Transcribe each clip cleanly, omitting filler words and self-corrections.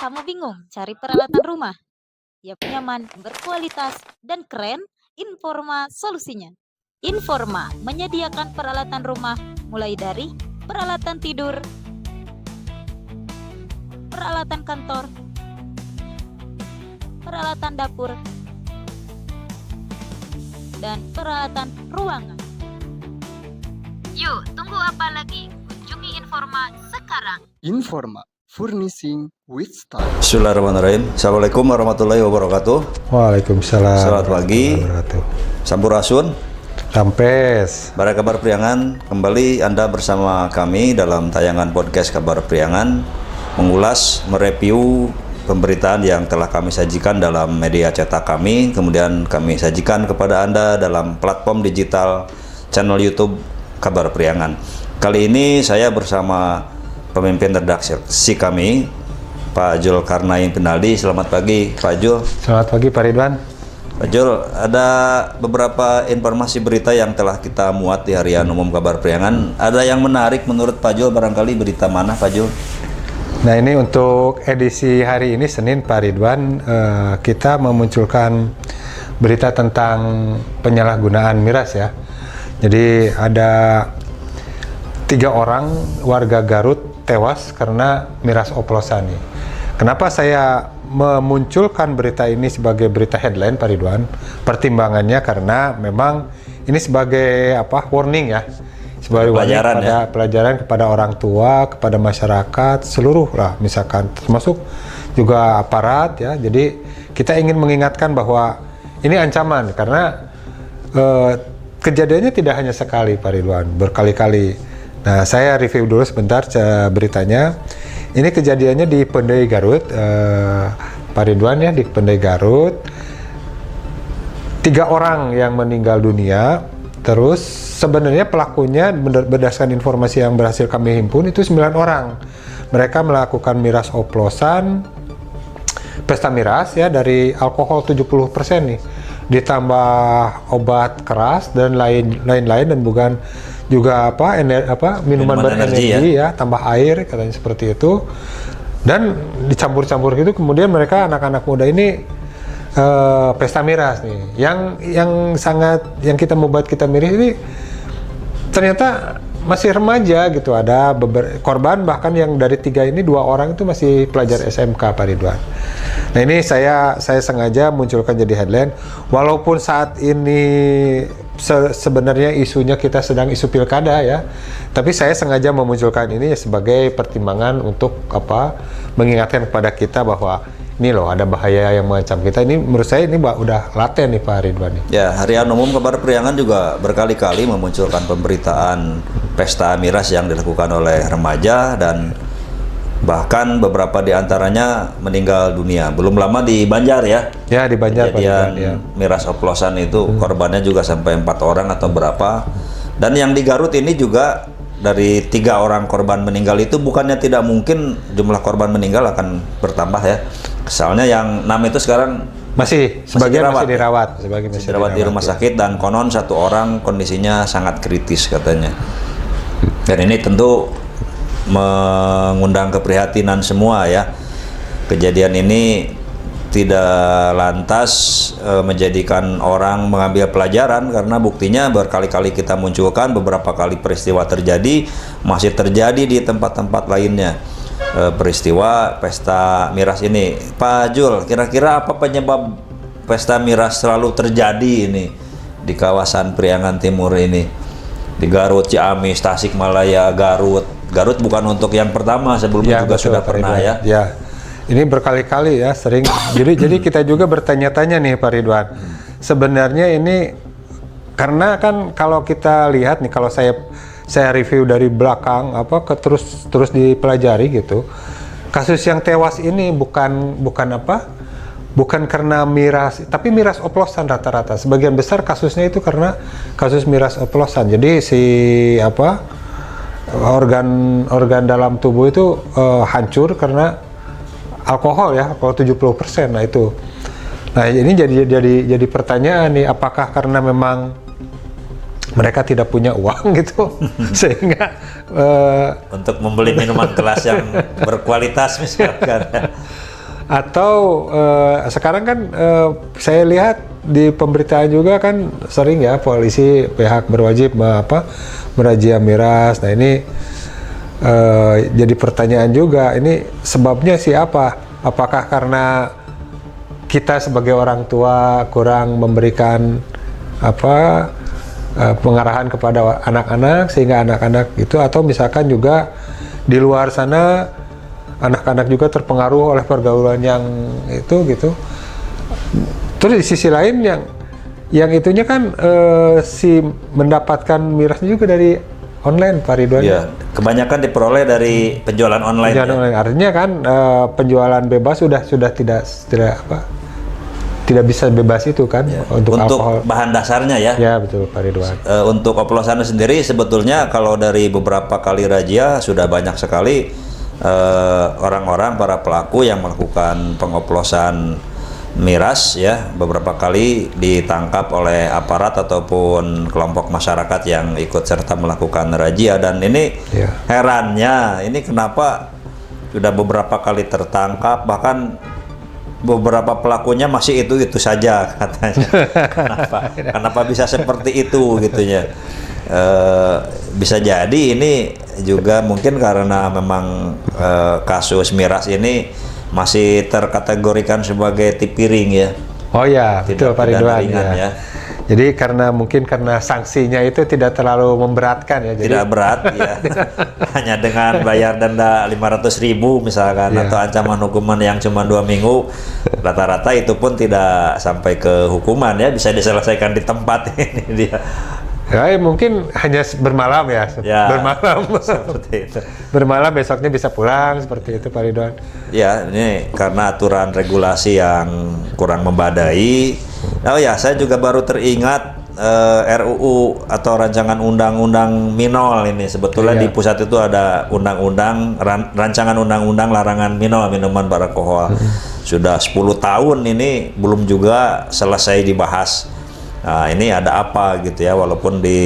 Kamu bingung cari peralatan rumah? Yang nyaman, berkualitas, dan keren? Informa solusinya. Informa menyediakan peralatan rumah mulai dari peralatan tidur, peralatan kantor, peralatan dapur, dan peralatan ruangan. Yuk, tunggu apa lagi? Kunjungi Informa sekarang. Informa, furnishing with style. Bismillahirrahmanirrahim. Assalamualaikum warahmatullahi wabarakatuh. Waalaikumsalam. Selamat pagi. Sampurasun. Sampes. Bara Kabar Priangan, kembali Anda bersama kami dalam tayangan podcast Kabar Priangan, mengulas, mereview pemberitaan yang telah kami sajikan dalam media cetak kami, kemudian kami sajikan kepada Anda dalam platform digital channel YouTube Kabar Priangan. Kali ini saya bersama pemimpin redaksi kami, Pak Jul Karnain Pinaldi. Selamat pagi, Pak Jul. Selamat pagi, Pak Ridwan. Pak Jul, ada beberapa informasi berita yang telah kita muat di Harian Umum Kabar Priangan. Ada yang menarik menurut Pak Jul, barangkali berita mana, Pak Jul? Nah, ini untuk edisi hari ini, Senin, Pak Ridwan, kita memunculkan berita tentang penyalahgunaan miras ya. Jadi ada 3 orang warga Garut tewas karena miras oplosan nih. Kenapa saya memunculkan berita ini sebagai berita headline, Pak Ridwan? Pertimbangannya karena memang ini sebagai warning ya, sebagai pelajaran pelajaran kepada orang tua, kepada masyarakat seluruh lah, misalkan termasuk juga aparat ya. Jadi kita ingin mengingatkan bahwa ini ancaman karena kejadiannya tidak hanya sekali, Pak Ridwan, berkali-kali. Nah, saya review dulu sebentar beritanya. Ini kejadiannya di Pendai Garut, Pak Ridwan ya, di Pendai Garut. 3 orang yang meninggal dunia. Terus sebenarnya pelakunya berdasarkan informasi yang berhasil kami himpun itu 9 orang. Mereka melakukan miras oplosan, pesta miras ya, dari alkohol 70% nih. Ditambah obat keras dan lain-lain, dan bukan juga minuman berenergi ya, tambah air katanya seperti itu, dan dicampur-campur gitu. Kemudian mereka, anak-anak muda ini pesta miras nih, yang kita membuat kita miris ini ternyata masih remaja gitu. Ada korban bahkan yang dari 3 ini 2 orang itu masih pelajar SMK, Pak Ridwan. Nah, ini saya sengaja munculkan jadi headline, walaupun saat ini sebenarnya isunya kita sedang isu pilkada ya, tapi saya sengaja memunculkan ini sebagai pertimbangan untuk mengingatkan kepada kita bahwa ini loh ada bahaya yang mengancam kita. Ini menurut saya ini udah laten nih, Pak Ridwan. Ya, Harian Umum Kabar Priangan juga berkali-kali memunculkan pemberitaan pesta miras yang dilakukan oleh remaja, dan bahkan beberapa di antaranya meninggal dunia. Belum lama di Banjar ya. Ya, di Banjar, kejadian Pak Ridwan, ya. Miras oplosan itu korbannya juga sampai 4 orang atau berapa. Dan yang di Garut ini juga dari 3 orang korban meninggal itu bukannya tidak mungkin jumlah korban meninggal akan bertambah ya. Soalnya yang 6 itu sekarang masih dirawat di rumah sakit, dan konon 1 orang kondisinya sangat kritis katanya. Dan ini tentu mengundang keprihatinan semua ya. Kejadian ini tidak lantas menjadikan orang mengambil pelajaran, karena buktinya berkali-kali kita munculkan, beberapa kali peristiwa terjadi, masih terjadi di tempat-tempat lainnya. Peristiwa pesta miras ini, Pak Jul, kira-kira apa penyebab pesta miras selalu terjadi ini di kawasan Priangan Timur ini, di Garut, Ciamis, Tasikmalaya, Garut bukan untuk yang pertama, sebelumnya juga sudah pernah ya. Ya, ini berkali-kali ya, sering. Jadi kita juga bertanya-tanya nih, Pak Ridwan. Sebenarnya ini karena kan kalau kita lihat nih, kalau saya review dari belakang terus dipelajari gitu. Kasus yang tewas ini bukan karena miras, tapi miras oplosan rata-rata. Sebagian besar kasusnya itu karena kasus miras oplosan. Jadi organ dalam tubuh itu hancur karena alkohol ya, alkohol 70%. Nah itu. Nah, ini jadi pertanyaan nih, apakah karena memang mereka tidak punya uang gitu sehingga untuk membeli minuman kelas yang berkualitas misalkan. Atau sekarang kan saya lihat di pemberitaan juga kan sering ya polisi pihak berwajib merazia miras. Nah ini jadi pertanyaan juga, ini sebabnya siapa? Apakah karena kita sebagai orang tua kurang memberikan pengarahan kepada anak-anak sehingga anak-anak itu, atau misalkan juga di luar sana anak-anak juga terpengaruh oleh pergaulan yang itu gitu. Terus di sisi lain yang itunya kan si mendapatkan mirasnya juga dari online, Pak Ridwan. Iya, kebanyakan diperoleh dari penjualan online. Penjualan online. Artinya kan penjualan bebas sudah tidak bisa bebas itu kan untuk alkohol. Bahan dasarnya ya. Ya betul Pak Ridwan. Untuk oplosan sendiri sebetulnya kalau dari beberapa kali razia sudah banyak sekali orang-orang para pelaku yang melakukan pengoplosan miras ya, beberapa kali ditangkap oleh aparat ataupun kelompok masyarakat yang ikut serta melakukan razia. Dan ini herannya, ini kenapa sudah beberapa kali tertangkap, bahkan beberapa pelakunya masih itu saja katanya. Kenapa bisa seperti itu gitunya? Bisa jadi ini juga mungkin karena memang kasus miras ini masih terkategorikan sebagai tipiring ya. Oh ya, betul Pak Ridwan ya. Jadi karena sanksinya itu tidak terlalu memberatkan ya. Tidak berat ya. Hanya dengan bayar denda 500.000 misalkan atau ancaman hukuman yang cuma 2 minggu, rata-rata itu pun tidak sampai ke hukuman ya, bisa diselesaikan di tempat ini dia. Ya, mungkin hanya bermalam ya, bermalam seperti itu. Bermalam besoknya bisa pulang seperti itu Pak Ridwan. Ya, ini karena aturan regulasi yang kurang membadai. Oh ya, saya juga baru teringat RUU atau rancangan undang-undang minol ini. Sebetulnya di pusat itu ada rancangan undang-undang larangan minol, minuman beralkohol. Sudah 10 tahun ini belum juga selesai dibahas. Nah, ini ada apa gitu ya, walaupun di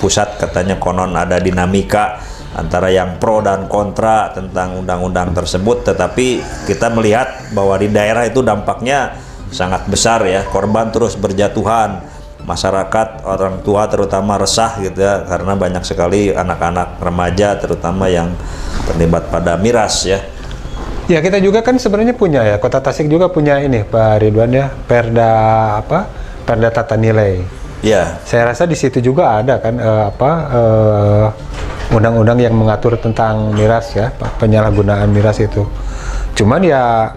pusat katanya konon ada dinamika antara yang pro dan kontra tentang undang-undang tersebut, tetapi kita melihat bahwa di daerah itu dampaknya sangat besar ya, korban terus berjatuhan, masyarakat, orang tua terutama resah gitu ya, karena banyak sekali anak-anak remaja terutama yang terlibat pada miras ya. Ya, kita juga kan sebenarnya punya ya, Kota Tasik juga punya ini Pak Ridwan ya, Perda tata nilai. Ya. Saya rasa di situ juga ada kan undang-undang yang mengatur tentang miras ya, penyalahgunaan miras itu. Cuman ya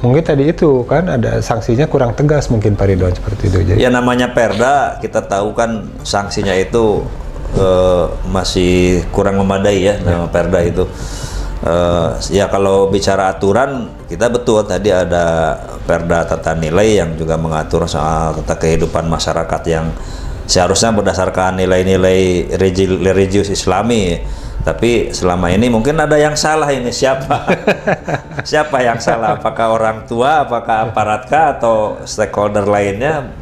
mungkin tadi itu kan ada sanksinya kurang tegas mungkin Pak Ridwan seperti itu. Jadi. Ya namanya perda kita tahu kan sanksinya itu masih kurang memadai ya nama perda itu. Ya kalau bicara aturan kita betul tadi ada Perda tata nilai yang juga mengatur soal tata kehidupan masyarakat yang seharusnya berdasarkan nilai-nilai religius Islami, tapi selama ini mungkin ada yang salah. Ini siapa yang salah, apakah orang tua, apakah aparatkah atau stakeholder lainnya?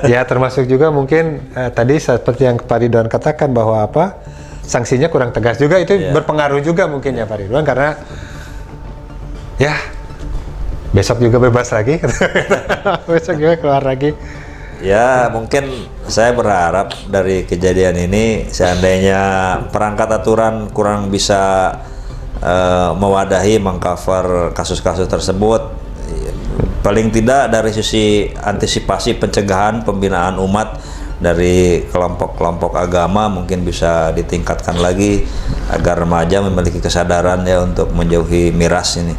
Ya termasuk juga mungkin tadi seperti yang Pak Ridwan katakan bahwa sanksinya kurang tegas juga, itu berpengaruh juga mungkin ya Pak Ridwan, karena ya besok juga bebas lagi, besok juga keluar lagi. Ya mungkin saya berharap dari kejadian ini seandainya perangkat aturan kurang bisa mewadahi mengcover kasus-kasus tersebut, paling tidak dari sisi antisipasi pencegahan pembinaan umat dari kelompok-kelompok agama mungkin bisa ditingkatkan lagi agar remaja memiliki kesadaran ya untuk menjauhi miras ini.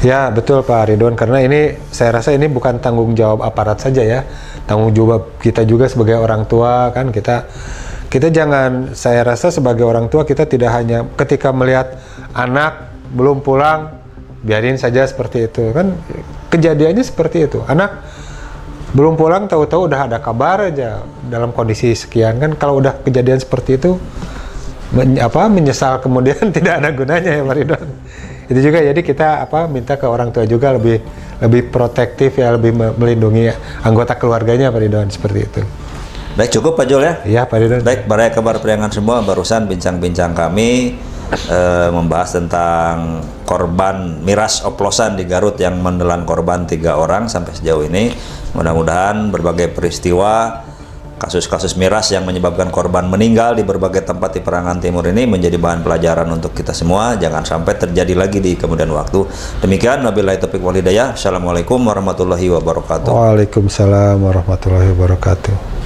Ya betul Pak Ridwan, karena ini saya rasa ini bukan tanggung jawab aparat saja ya, tanggung jawab kita juga sebagai orang tua kan. Kita jangan, saya rasa sebagai orang tua kita tidak hanya ketika melihat anak belum pulang biarin saja seperti itu kan, kejadiannya seperti itu, anak belum pulang tahu-tahu udah ada kabar aja dalam kondisi sekian kan. Kalau udah kejadian seperti itu menyesal kemudian tidak ada gunanya ya Pak Ridwan. Itu juga jadi kita minta ke orang tua juga lebih protektif ya, lebih melindungi anggota keluarganya Pak Ridwan seperti itu. Baik, cukup Pak Jul ya? Iya Pak Ridwan. Baik, para kabar periangan semua, barusan bincang-bincang kami membahas tentang korban miras oplosan di Garut yang menelan korban 3 orang sampai sejauh ini. Mudah-mudahan berbagai peristiwa kasus-kasus miras yang menyebabkan korban meninggal di berbagai tempat di Perangan Timur ini menjadi bahan pelajaran untuk kita semua, jangan sampai terjadi lagi di kemudian waktu. Demikian, wabillahi taufiq wal hidayah. Assalamualaikum warahmatullahi wabarakatuh. Waalaikumsalam warahmatullahi wabarakatuh.